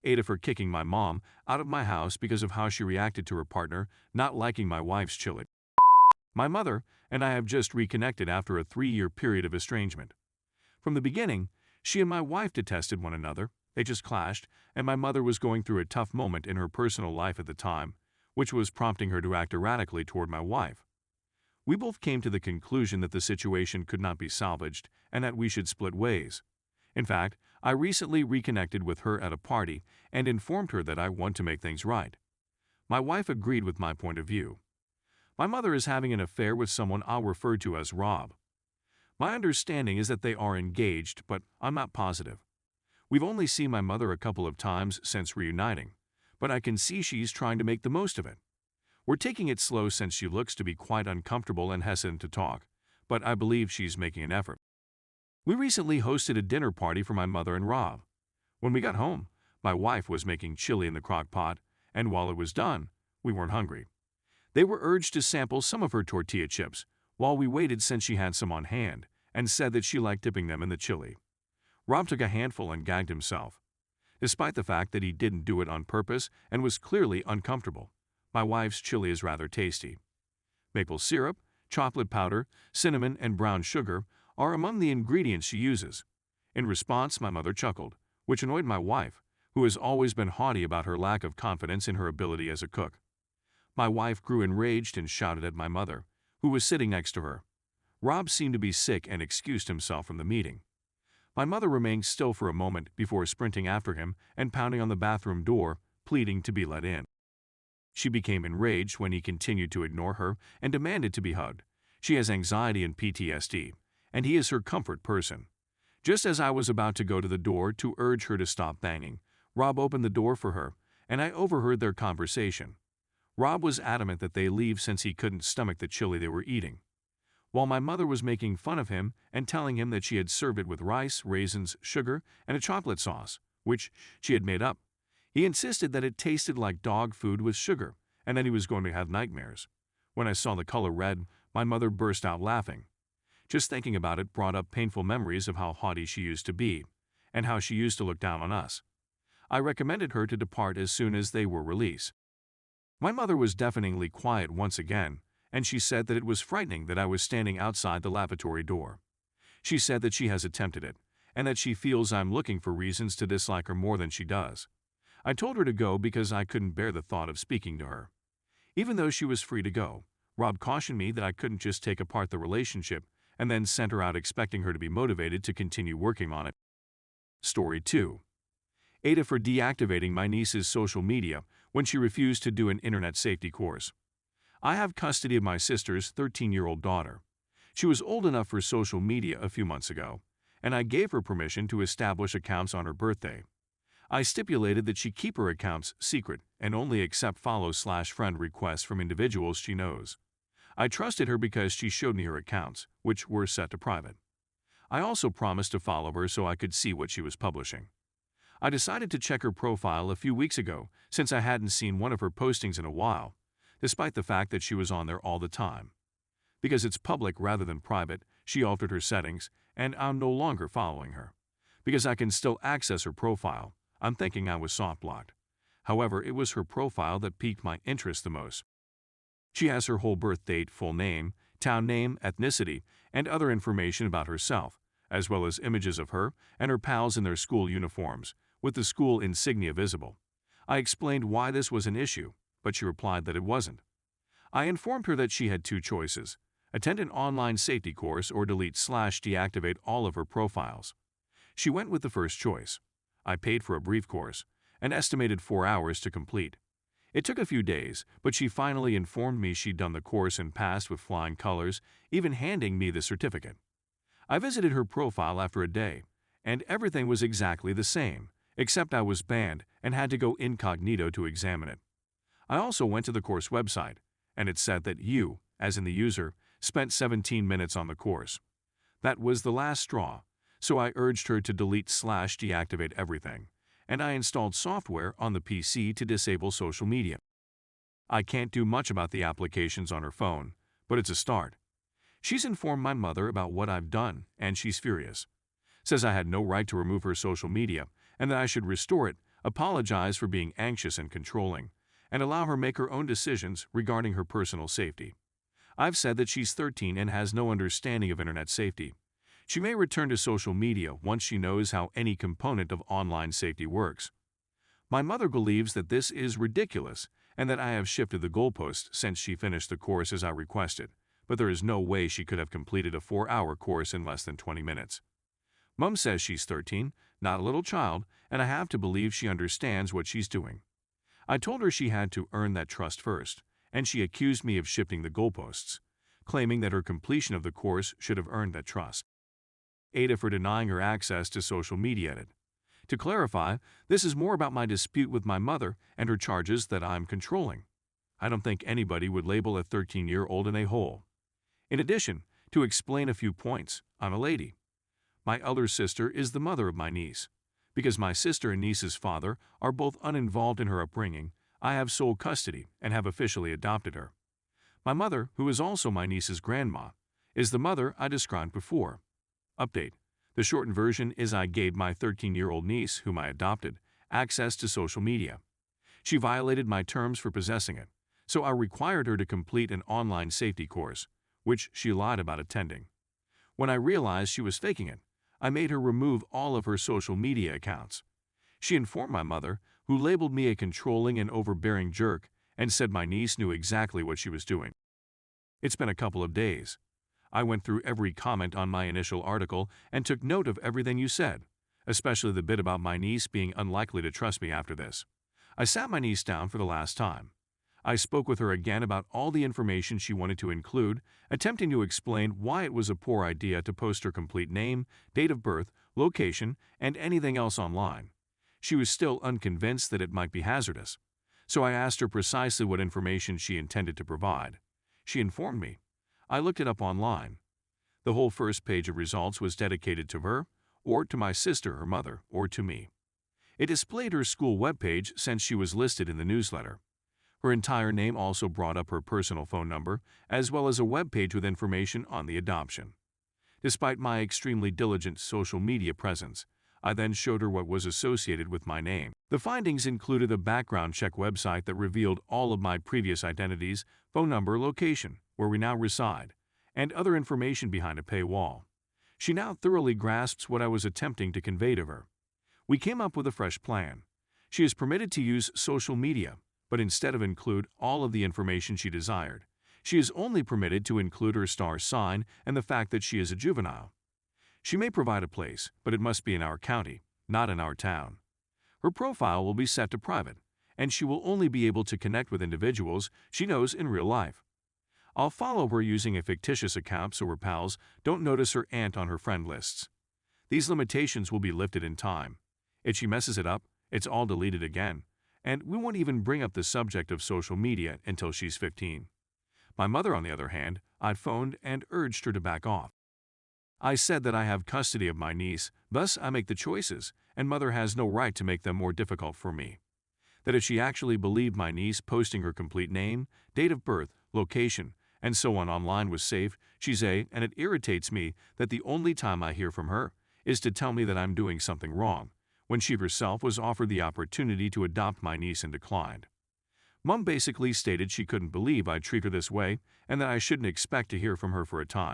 AITA for kicking my mom out of my house because of how she reacted to her partner not liking my wife's chili. My mother and I have just reconnected after a 3-year period of estrangement. From the beginning, she and my wife detested one another. They just clashed, and my mother was going through a tough moment in her personal life at the time, which was prompting her to act erratically toward my wife. We both came to the conclusion that the situation could not be salvaged and that we should split ways. In fact, I recently reconnected with her at a party and informed her that I want to make things right. My wife agreed with my point of view. My mother is having an affair with someone I'll refer to as Rob. My understanding is that they are engaged, but I'm not positive. We've only seen my mother a couple of times since reuniting, but I can see she's trying to make the most of it. We're taking it slow since she looks to be quite uncomfortable and hesitant to talk, but I believe she's making an effort. We recently hosted a dinner party for my mother and Rob. When we got home, my wife was making chili in the crock pot, and while it was done, we weren't hungry. They were urged to sample some of her tortilla chips while we waited since she had some on hand and said that she liked dipping them in the chili. Rob took a handful and gagged himself. Despite the fact that he didn't do it on purpose and was clearly uncomfortable, my wife's chili is rather tasty. Maple syrup, chocolate powder, cinnamon, and brown sugar are among the ingredients she uses. In response, my mother chuckled, which annoyed my wife, who has always been haughty about her lack of confidence in her ability as a cook. My wife grew enraged and shouted at my mother, who was sitting next to her. Rob seemed to be sick and excused himself from the meeting. My mother remained still for a moment before sprinting after him and pounding on the bathroom door, pleading to be let in. She became enraged when he continued to ignore her and demanded to be hugged. She has anxiety and PTSD, and he is her comfort person. Just as I was about to go to the door to urge her to stop banging, Rob opened the door for her, and I overheard their conversation. Rob was adamant that they leave since he couldn't stomach the chili they were eating. While my mother was making fun of him and telling him that she had served it with rice, raisins, sugar, and a chocolate sauce, which she had made up, he insisted that it tasted like dog food with sugar and that he was going to have nightmares. When I saw the color red, my mother burst out laughing. Just thinking about it brought up painful memories of how haughty she used to be and how she used to look down on us. I recommended her to depart as soon as they were released. My mother was deafeningly quiet once again, and she said that it was frightening that I was standing outside the lavatory door. She said that she has attempted it, and that she feels I'm looking for reasons to dislike her more than she does. I told her to go because I couldn't bear the thought of speaking to her. Even though she was free to go, Rob cautioned me that I couldn't just take apart the relationship and then send her out expecting her to be motivated to continue working on it. Story 2. AITA for deactivating my niece's social media when she refused to do an internet safety course. I have custody of my sister's 13-year-old daughter. She was old enough for social media a few months ago, and I gave her permission to establish accounts on her birthday. I stipulated that she keep her accounts secret and only accept follow/friend requests from individuals she knows. I trusted her because she showed me her accounts, which were set to private. I also promised to follow her so I could see what she was publishing. I decided to check her profile a few weeks ago since I hadn't seen one of her postings in a while, despite the fact that she was on there all the time. Because it's public rather than private, she altered her settings, and I'm no longer following her. Because I can still access her profile, I'm thinking I was soft-blocked. However, it was her profile that piqued my interest the most. She has her whole birth date, full name, town name, ethnicity, and other information about herself, as well as images of her and her pals in their school uniforms, with the school insignia visible. I explained why this was an issue, but she replied that it wasn't. I informed her that she had two choices: attend an online safety course or delete/deactivate all of her profiles. She went with the first choice. I paid for a brief course, an estimated 4 hours to complete. It took a few days, but she finally informed me she'd done the course and passed with flying colors, even handing me the certificate. I visited her profile after a day, and everything was exactly the same, except I was banned and had to go incognito to examine it. I also went to the course website, and it said that you, as in the user, spent 17 minutes on the course. That was the last straw, so I urged her to delete/deactivate everything, and I installed software on the PC to disable social media. I can't do much about the applications on her phone, but it's a start. She's informed my mother about what I've done, and she's furious. Says I had no right to remove her social media, and that I should restore it, apologize for being anxious and controlling, and allow her make her own decisions regarding her personal safety. I've said that she's 13 and has no understanding of internet safety. She may return to social media once she knows how any component of online safety works. My mother believes that this is ridiculous and that I have shifted the goalpost since she finished the course as I requested, but there is no way she could have completed a 4-hour course in less than 20 minutes. Mom says she's 13, not a little child, and I have to believe she understands what she's doing. I told her she had to earn that trust first, and she accused me of shifting the goalposts, claiming that her completion of the course should have earned that trust. AITA for denying her access to social media edit. To clarify, this is more about my dispute with my mother and her charges that I'm controlling. I don't think anybody would label a 13-year-old in a hole. In addition, to explain a few points, I'm a lady. My elder sister is the mother of my niece. Because my sister and niece's father are both uninvolved in her upbringing, I have sole custody and have officially adopted her. My mother, who is also my niece's grandma, is the mother I described before. Update. The shortened version is I gave my 13-year-old niece, whom I adopted, access to social media. She violated my terms for possessing it, so I required her to complete an online safety course, which she lied about attending. When I realized she was faking it, I made her remove all of her social media accounts. She informed my mother, who labeled me a controlling and overbearing jerk, and said my niece knew exactly what she was doing. It's been a couple of days. I went through every comment on my initial article and took note of everything you said, especially the bit about my niece being unlikely to trust me after this. I sat my niece down for the last time. I spoke with her again about all the information she wanted to include, attempting to explain why it was a poor idea to post her complete name, date of birth, location, and anything else online. She was still unconvinced that it might be hazardous, so I asked her precisely what information she intended to provide. She informed me. I looked it up online. The whole first page of results was dedicated to her, or to my sister, her mother, or to me. It displayed her school webpage since she was listed in the newsletter. Her entire name also brought up her personal phone number, as well as a webpage with information on the adoption. Despite my extremely diligent social media presence, I then showed her what was associated with my name. The findings included a background check website that revealed all of my previous identities, phone number, location, where we now reside, and other information behind a paywall. She now thoroughly grasps what I was attempting to convey to her. We came up with a fresh plan. She is permitted to use social media, but instead of include all of the information she desired, she is only permitted to include her star sign and the fact that she is a juvenile. She may provide a place, but it must be in our county, not in our town. Her profile will be set to private, and she will only be able to connect with individuals she knows in real life. I'll follow her using a fictitious account so her pals don't notice her aunt on her friend lists. These limitations will be lifted in time. If she messes it up, it's all deleted again, and we won't even bring up the subject of social media until she's 15. My mother, on the other hand, I'd phoned and urged her to back off. I said that I have custody of my niece, thus I make the choices, and mother has no right to make them more difficult for me. That if she actually believed my niece posting her complete name, date of birth, location, and so on online was safe, she's and it irritates me that the only time I hear from her is to tell me that I'm doing something wrong, when she herself was offered the opportunity to adopt my niece and declined. Mom basically stated she couldn't believe I'd treat her this way and that I shouldn't expect to hear from her for a time.